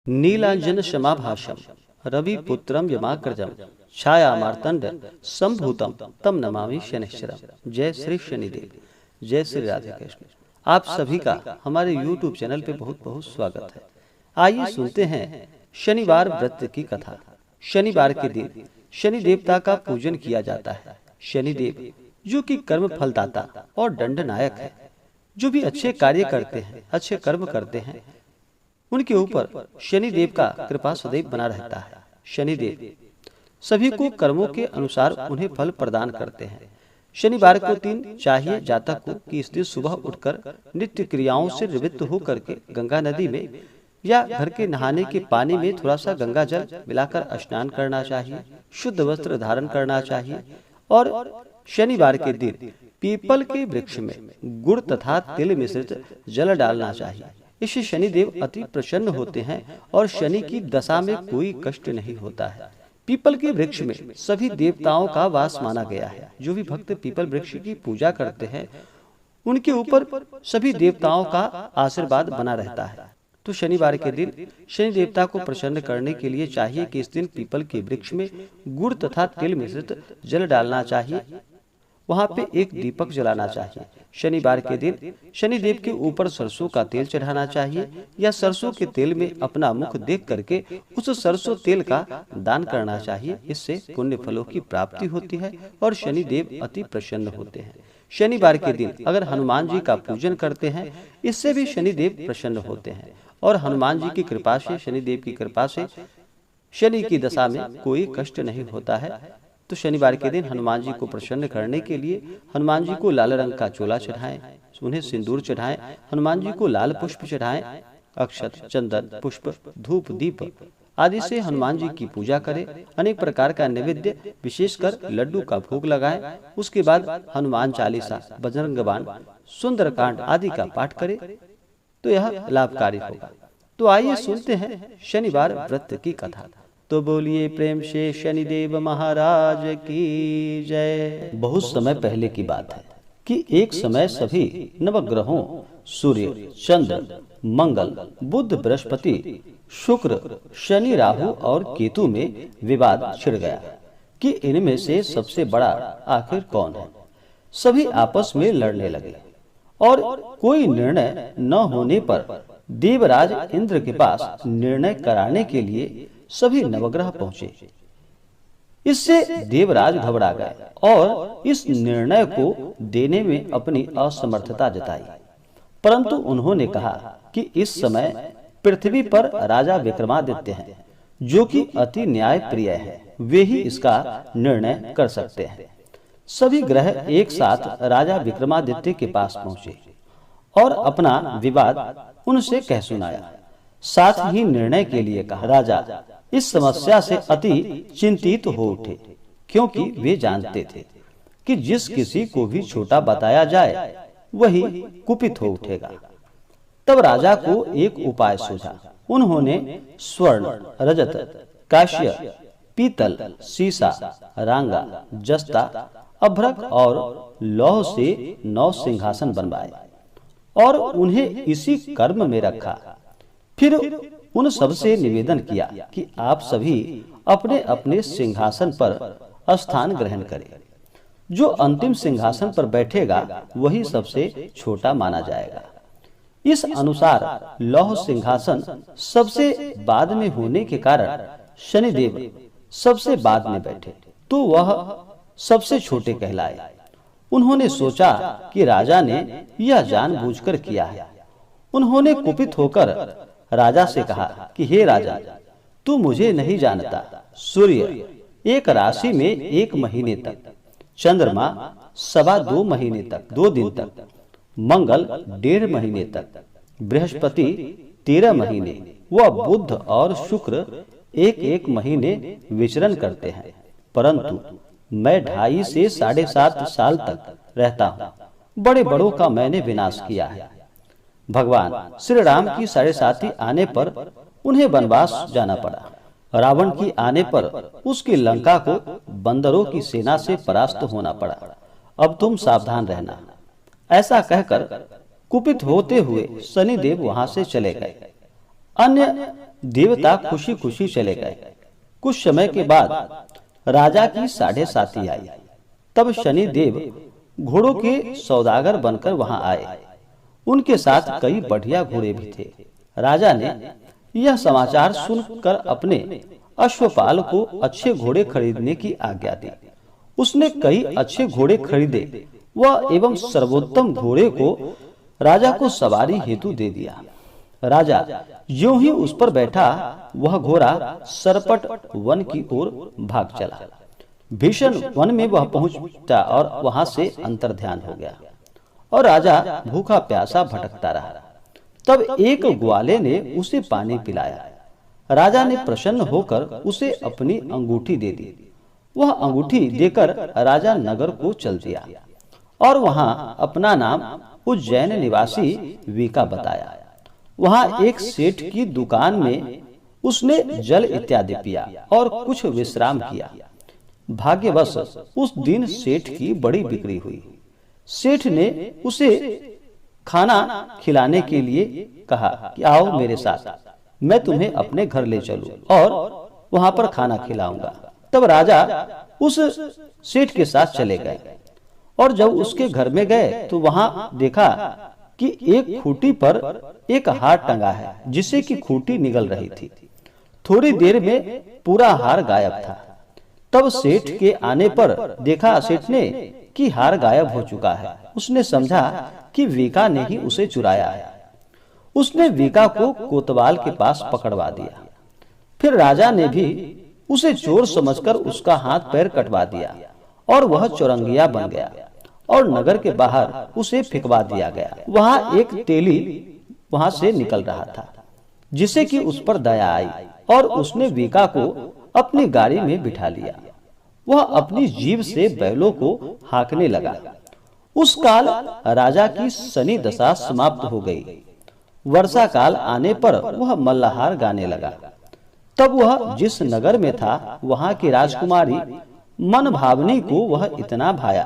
नीलांजन शमाभाषम रविपुत्रम यमाग्रजम छाया मार्तंड संभूतम तम नमामि शनिश्चरम। जय श्री शनिदेव, जय श्री राधे कृष्ण। आप सभी का हमारे YouTube चैनल पे बहुत बहुत स्वागत है। आइए सुनते हैं शनिवार व्रत की कथा। शनिवार के दिन शनि देवता का पूजन किया जाता है। शनिदेव जो कि कर्म फलदाता और दंडनायक है, जो भी अच्छे कार्य करते हैं, अच्छे कर्म करते हैं, उनके ऊपर शनिदेव का कृपा सदैव बना रहता है। शनिदेव सभी को कर्मों के अनुसार उन्हें फल प्रदान करते हैं। शनिवार को चाहिए जातक को कि इस दिन सुबह उठकर नित्य क्रियाओं से निवृत्त होकर के गंगा नदी में या घर के नहाने के पानी में थोड़ा सा गंगा जल मिलाकर स्नान करना चाहिए। शुद्ध वस्त्र धारण करना चाहिए और शनिवार के दिन पीपल के वृक्ष में गुड़ तथा तिल मिश्रित जल डालना चाहिए। इससे शनिदेव अति प्रसन्न होते हैं और शनि की दशा में कोई कष्ट नहीं होता है। पीपल के वृक्ष में सभी देवताओं का वास माना गया है। जो भी भक्त पीपल वृक्ष की पूजा करते हैं, उनके ऊपर सभी देवताओं का आशीर्वाद बना रहता है। तो शनिवार के दिन शनि देवता को प्रसन्न करने के लिए चाहिए कि इस दिन पीपल के वृक्ष में गुड़ तथा तिल मिश्रित जल डालना चाहिए। वहाँ पे एक दीपक जलाना चाहिए। शनिवार के दिन शनिदेव के ऊपर सरसों का तेल चढ़ाना चाहिए या सरसों के तेल में अपना मुख देख करके उस सरसों तेल का दान करना चाहिए। इससे पुण्य फलों की प्राप्ति होती है और शनिदेव अति प्रसन्न होते हैं। शनिवार के दिन अगर हनुमान जी का पूजन करते हैं, इससे भी शनिदेव प्रसन्न होते हैं और हनुमान जी की कृपा से, शनिदेव की कृपा से शनि की दशा में कोई कष्ट नहीं होता है। तो शनिवार के दिन हनुमान जी को प्रसन्न करने के लिए हनुमान जी को लाल रंग का चोला चढ़ाएं, उन्हें सिंदूर चढ़ाएं, हनुमान जी को लाल पुष्प चढ़ाएं, अक्षत, चंदन, पुष्प, धूप, दीप आदि से हनुमान जी की पूजा करें। अनेक प्रकार का नैवेद्य विशेषकर लड्डू का भोग लगाएं। उसके बाद हनुमान चालीसा, बजरंग बाण, सुंदरकांड आदि का पाठ करें तो यह लाभकारी होगा। तो आइए सुनते हैं शनिवार व्रत की कथा। तो बोलिए प्रेम से शनिदेव महाराज की जय। बहुत समय पहले की बात है कि एक समय सभी नवग्रहों सूर्य, चंद्र, मंगल, बुध, बृहस्पति, शुक्र, शनि, राहु और केतु में विवाद छिड़ गया कि इनमें से सबसे बड़ा आखिर कौन है। सभी आपस में लड़ने लगे और कोई निर्णय न होने पर देवराज इंद्र के पास निर्णय कराने के लिए सभी नवग्रह पहुंचे। इससे देवराज घबरा गए और इस निर्णय को देने में अपनी असमर्थता जताई। परंतु उन्होंने कहा कि इस समय पृथ्वी पर राजा विक्रमादित्य हैं, जो कि अति न्याय प्रिय है। वे ही इसका निर्णय कर सकते हैं। सभी ग्रह एक साथ राजा विक्रमादित्य के पास पहुंचे और अपना विवाद उनसे कह सुनाया। साथ ही निर्णय के लिए कहा। राजा इस समस्या से अति चिंतित हो उठे, क्योंकि वे जानते थे कि जिस किसी को भी छोटा बताया जाए वही कुपित हो उठेगा। तब राजा को एक उपाय सूझा। उन्होंने स्वर्ण, रजत, कांस्य, पीतल, सीसा, रांगा, जस्ता, अभ्रक और लौह से 9 सिंहासन बनवाए और उन्हें इसी कर्म में रखा। फिर उन सबसे निवेदन किया कि आप सभी अपने अपने सिंहासन पर स्थान ग्रहण करें। जो अंतिम सिंहासन पर बैठेगा वही सबसे छोटा माना जाएगा। इस अनुसार लौह सिंहासन सबसे बाद में होने के कारण शनिदेव सबसे बाद में बैठे, तो वह सबसे छोटे कहलाए। उन्होंने सोचा कि राजा ने यह जानबूझकर किया है। उन्होंने कुपित होकर राजा से कहा कि हे राजा, तू मुझे नहीं जानता। सूर्य एक राशि में 1 महीने तक, चंद्रमा 2.25 महीने तक, 2 दिन तक, मंगल 1.5 महीने तक, बृहस्पति 13 महीने व बुध और शुक्र 1-1 महीने विचरण करते हैं। परंतु मैं 2.5 से 7.5 साल तक रहता हूँ। बड़े बड़ों का मैंने विनाश किया है। भगवान श्री राम की 7.5 आने पर उन्हें वनवास जाना पड़ा। रावण की आने पर उसकी लंका को बंदरों की सेना से परास्त होना पड़ा। अब तुम सावधान रहना। ऐसा कहकर कुपित होते हुए शनिदेव वहां से चले गए। अन्य देवता खुशी खुशी चले गए। कुछ समय के बाद राजा की 7:30 आई। तब शनि देव घोड़ों के सौदागर बनकर वहां आए। उनके साथ कई बढ़िया घोड़े भी थे। राजा ने यह समाचार सुनकर अपने अश्वपाल को अच्छे घोड़े खरीदने की आज्ञा दी। उसने कई अच्छे घोड़े खरीदे वह एवं सर्वोत्तम घोड़े को राजा को सवारी हेतु दे दिया। राजा यूं ही उस पर बैठा वह घोड़ा सरपट वन की ओर भाग चला। भीषण वन में वह पहुंचा और वहां से अंतर्ध्यान हो गया और राजा भूखा प्यासा भटकता रहा। तब एक ग्वाले ने उसे पानी पिलाया। राजा ने प्रसन्न होकर उसे अपनी अंगूठी दे दी। वह अंगूठी देकर राजा नगर को चल दिया और वहां अपना नाम उज्जैन निवासी वीका बताया। वहां एक सेठ की दुकान में उसने जल इत्यादि पिया और कुछ विश्राम किया। भाग्यवश उस दिन सेठ की बड़ी बिक्री हुई। सेठ ने उसे खाना खिलाने के लिए कहा कि आओ मेरे साथ, मैं तुम्हें अपने घर ले चलूं और वहां पर खाना खिलाऊंगा। तब राजा उस सेठ के साथ चले गए और जब उसके घर में गए तो वहां देखा कि एक खूंटी पर एक हार टंगा है जिससे कि खूंटी निगल रही थी। थोड़ी देर में पूरा हार गायब था। तब सेठ के आने पर देखा सेठ ने कि हार गायब हो चुका है। उसने समझा कि वीका ने ही उसे चुराया है। उसने वीका को कोतवाल के पास पकड़वा दिया। फिर राजा ने भी उसे चोर समझकर उसका हाथ पैर कटवा दिया और वह चौरंगिया बन गया और नगर के बाहर उसे फेंकवा दिया गया। वहां एक तेली वहां से निकल रहा था जिसे कि उस पर दया आई और उसने वीका को अपनी गाड़ी में बिठा लिया। वह अपनी जीभ से बैलों को हाँकने लगा। उस काल राजा की शनि दशा समाप्त हो गई। वर्षा काल आने पर वह मल्लाहार गाने लगा। तब वह जिस नगर में था वहां की राजकुमारी मन भावनी को वह इतना भाया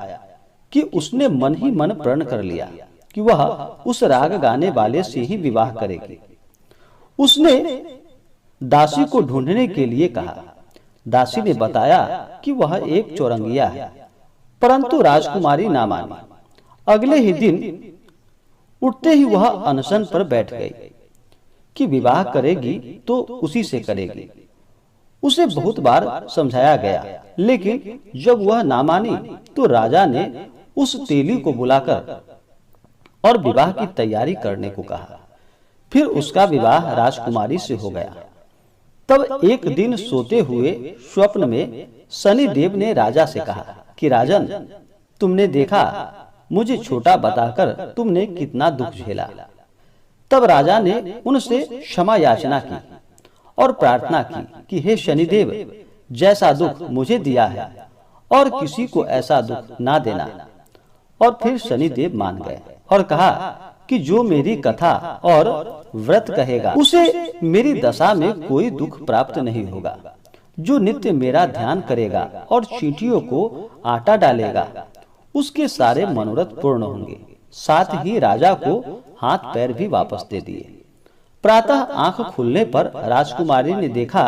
कि उसने मन ही मन प्रण कर लिया कि वह उस राग गाने वाले से ही विवाह करेगी। उसने दासी को ढूंढने के लिए कहा। दासी ने बताया कि वह एक चौरंगिया है, परंतु राजकुमारी ना मानी। अगले ही दिन उठते ही वह अनशन पर बैठ गई कि विवाह करेगी तो उसी से करेगी। उसे बहुत बार समझाया गया, लेकिन जब वह ना मानी तो राजा ने उस तेली को बुलाकर और विवाह की तैयारी करने को कहा। फिर उसका विवाह राजकुमारी से हो गया। तब एक दिन सोते हुए स्वप्न में शनि देव ने राजा से कहा कि राजन, तुमने देखा मुझे छोटा बताकर तुमने कितना दुख झेला। तब राजा ने उनसे क्षमा याचना की और प्रार्थना की कि हे शनिदेव, जैसा दुख मुझे दिया है और किसी को ऐसा दुख ना देना। और फिर शनिदेव मान गए और कहा कि जो मेरी कथा और व्रत कहेगा उसे मेरी दशा में कोई दुख प्राप्त नहीं होगा। जो नित्य मेरा ध्यान करेगा और चींटियों को आटा डालेगा उसके सारे मनोरथ पूर्ण होंगे। साथ ही राजा को हाथ पैर भी वापस दे दिए। प्रातः आंख खुलने पर राजकुमारी ने देखा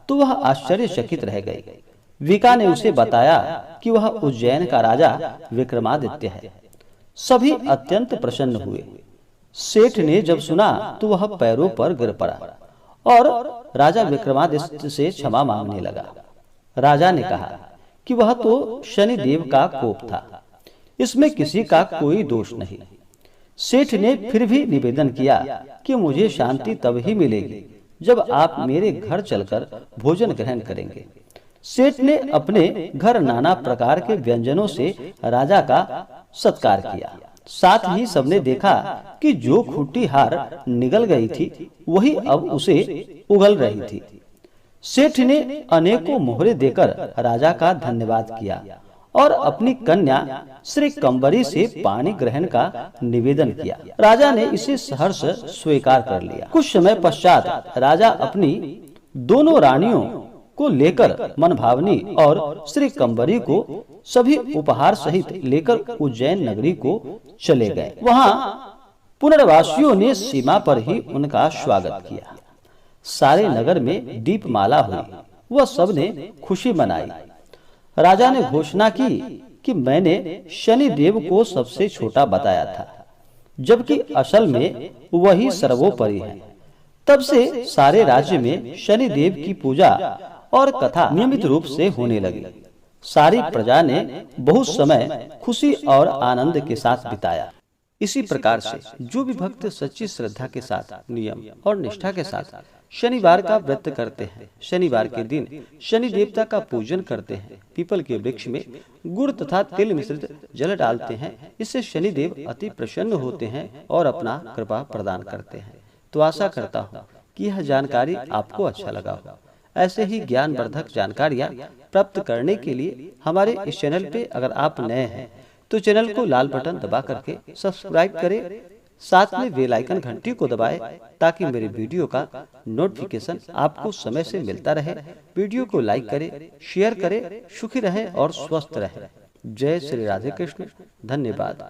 तो वह आश्चर्यचकित रह गई। वीका ने उसे बताया कि वह उज्जैन का राजा विक्रमादित्य है। सभी अत्यंत प्रसन्न हुए। सेठ ने जब सुना तो वह पैरों पर गिर पड़ा और राजा विक्रमादित्य से क्षमा मांगने लगा। राजा ने कहा कि वह तो शनि देव का कोप था, इसमें किसी का कोई दोष नहीं। सेठ ने फिर भी निवेदन किया कि मुझे शांति तब ही मिलेगी जब आप मेरे घर चलकर भोजन ग्रहण करेंगे। सेठ ने अपने घर नाना प्रकार के व्यंजनों से राजा का सत्कार किया। साथ ही सबने देखा कि जो खूंटी हार निगल गई थी वही अब उसे उगल रही थी। सेठ ने अनेकों मोहरे देकर राजा का धन्यवाद किया और अपनी कन्या श्री कंबरी से पानी ग्रहण का निवेदन किया। राजा ने इसे सहर्ष स्वीकार कर लिया। कुछ समय पश्चात राजा अपनी दोनों रानियों को लेकर मनभावनी और श्री कंबरी को सभी उपहार सहित लेकर उज्जैन नगरी को चले गए। वहां पुनर्वासियों ने सीमा पर ही उनका स्वागत किया। सारे नगर में दीपमाला हुई, वह सबने खुशी मनाई। राजा ने घोषणा की कि मैंने शनि देव को सबसे छोटा बताया था, जबकि असल में वही सर्वोपरि है। तब से सारे राज्य में शनि देव की पूजा और कथा नियमित रूप से होने लगी। सारी प्रजा ने बहुत समय खुशी और आनंद के साथ बिताया। इसी प्रकार से जो भी भक्त सच्ची श्रद्धा के साथ, नियम और निष्ठा के साथ शनिवार का व्रत करते हैं, शनिवार के दिन शनि देवता का पूजन करते हैं, पीपल के वृक्ष में गुड़ तथा तिल मिश्रित जल डालते हैं, इससे शनि देव अति प्रसन्न होते हैं और अपना कृपा प्रदान करते हैं। तो आशा करता हूँ कि यह जानकारी आपको अच्छा लगा हो। ऐसे ही ज्ञानवर्धक जानकारियाँ प्राप्त करने के लिए हमारे इस चैनल पे अगर आप नए हैं तो चैनल को लाल बटन दबा करके सब्सक्राइब करें, साथ में बेल आइकन घंटी को दबाएं ताकि मेरे वीडियो का नोटिफिकेशन आपको समय से मिलता रहे। वीडियो को लाइक करें, शेयर करें, सुखी रहें और स्वस्थ रहें। जय श्री राधे कृष्ण। धन्यवाद।